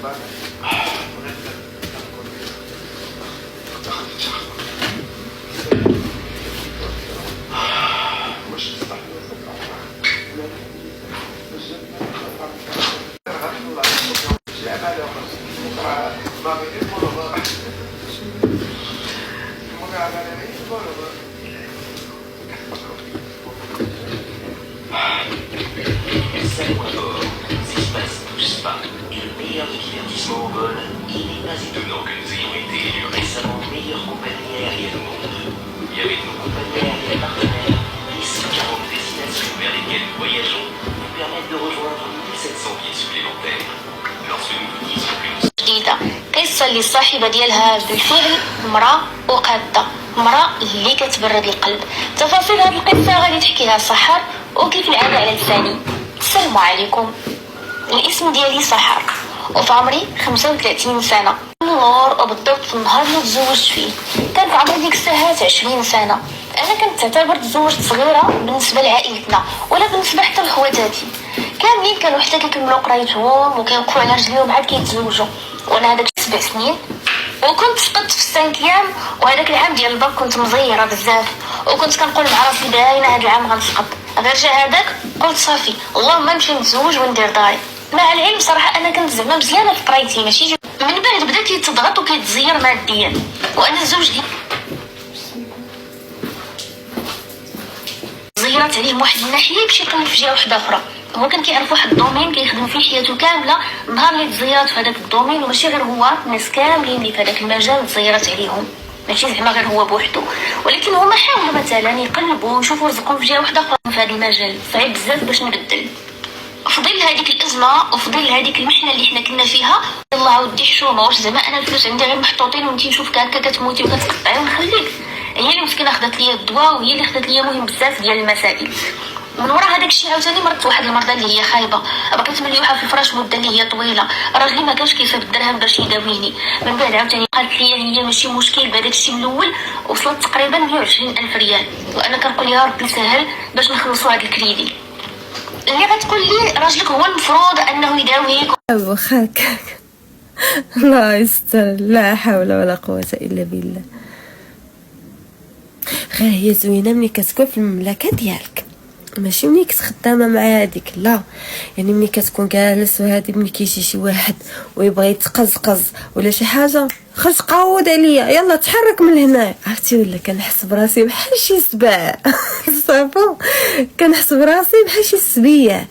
De divertissement au vol, il n'est pas étonnant que nous ayons été élus récemment meilleure compagnie aérienne au monde. Et avec nos compagnies aériennes partenaires, les 140 destinations vers lesquelles nous voyageons nous permettent de rejoindre 1700 villes supplémentaires. Lorsque nous vous disons que nous جديدة قصة اللي الصاحبة ديالها بالفعل امرأة وقادة، امرأة اللي كتبرد القلب. تفاصيل هذه القصة غادي تحكيها سحر وكيف العادة على لساني. السلام عليكم، الاسم ديالي سحر وفي عمري 35 سنة. النهار وبالضبط في النهار اللي تزوجت فيه كان في عمري ديك الساعات 20 سنة. أنا كنت تعتبر تزوجت صغيرة بالنسبة لعائلتنا ولا بالنسبة حتى لخواتاتي، كاملين كانوا حتى كيكملوا قرايتهم وكيوقفوا على رجليهم عاد كيتزوجوا، وانا هذاك 7 سنين وكنت سقطت في السانكيام. وهذاك العام ديال الباك كنت مزيره بزاف وكنت كنقول مع راسي باينه هذا العام غنسقط. غير جا هذاك قلت صافي اللهم نمشي نتزوج وندير داري. مع العلم صراحه انا كنت زعما مزيانه في قرايتي ماشي من بعد بدا كيتضغط وكيتزير ماديا. وانا الزوج ديالي زيرت عليه من واحد الناحيه باش يطلب في جهه واحده اخرى. هو كان كيعرف واحد الدومين كيخدم فيه حياته كامله، نهار اللي تزيرات في هذاك الدومين وماشي غير هو، الناس كاملين اللي في هذاك المجال تزيرات عليهم، ماشي زعما غير هو بوحدو. ولكن هما حاولوا مثلا يقلبوا ويشوفوا رزقهم في جهه واحده اخرى في هذا المجال. صعيب بزاف باش نبدل. في ظل هذيك الازمه وفي ظل هذيك المحنه اللي حنا كنا فيها، الله عاودي حشومه، واش زعما انا الفلوس عندي غير محطوطين وانتي نشوفك هكا كتموتي وكتقطعي ونخليك؟ هي اللي مسكينه خدات ليا الدواء وهي اللي خدات ليا مهم بزاف ديال المسائل. من وراء هذاك الشيء عاوتاني مرضت واحد المرضى اللي هي خايبه، بقيت مليوحه في الفراش مده اللي هي طويله، راجلي ما كانش كيصيب الدرهم باش يداويني. من بعد عاوتاني قالت لي هي ماشي مشكل بهذاك الشيء من الاول، وصلت تقريبا 120,000 ريال، وانا كنقول يا ربي سهل باش نخلصوا هذا الكريدي. اللي غتقول لي راجلك هو المفروض انه يداويك واخاك. الله يستر، لا حول ولا قوة الا بالله. غير هي زوينه ملي كتكون في المملكه ديالك، ماشي ملي كنت خدامه مع هذيك، لا يعني ملي كتكون جالس وهادي ملي كيجي شي واحد ويبغي يتقزقز ولا شي حاجه خرج قاود عليا يلا تحرك من هنا، عرفتي ولا كنحس براسي بحال شي سبع صافو كنحس براسي بحال شي سبيع.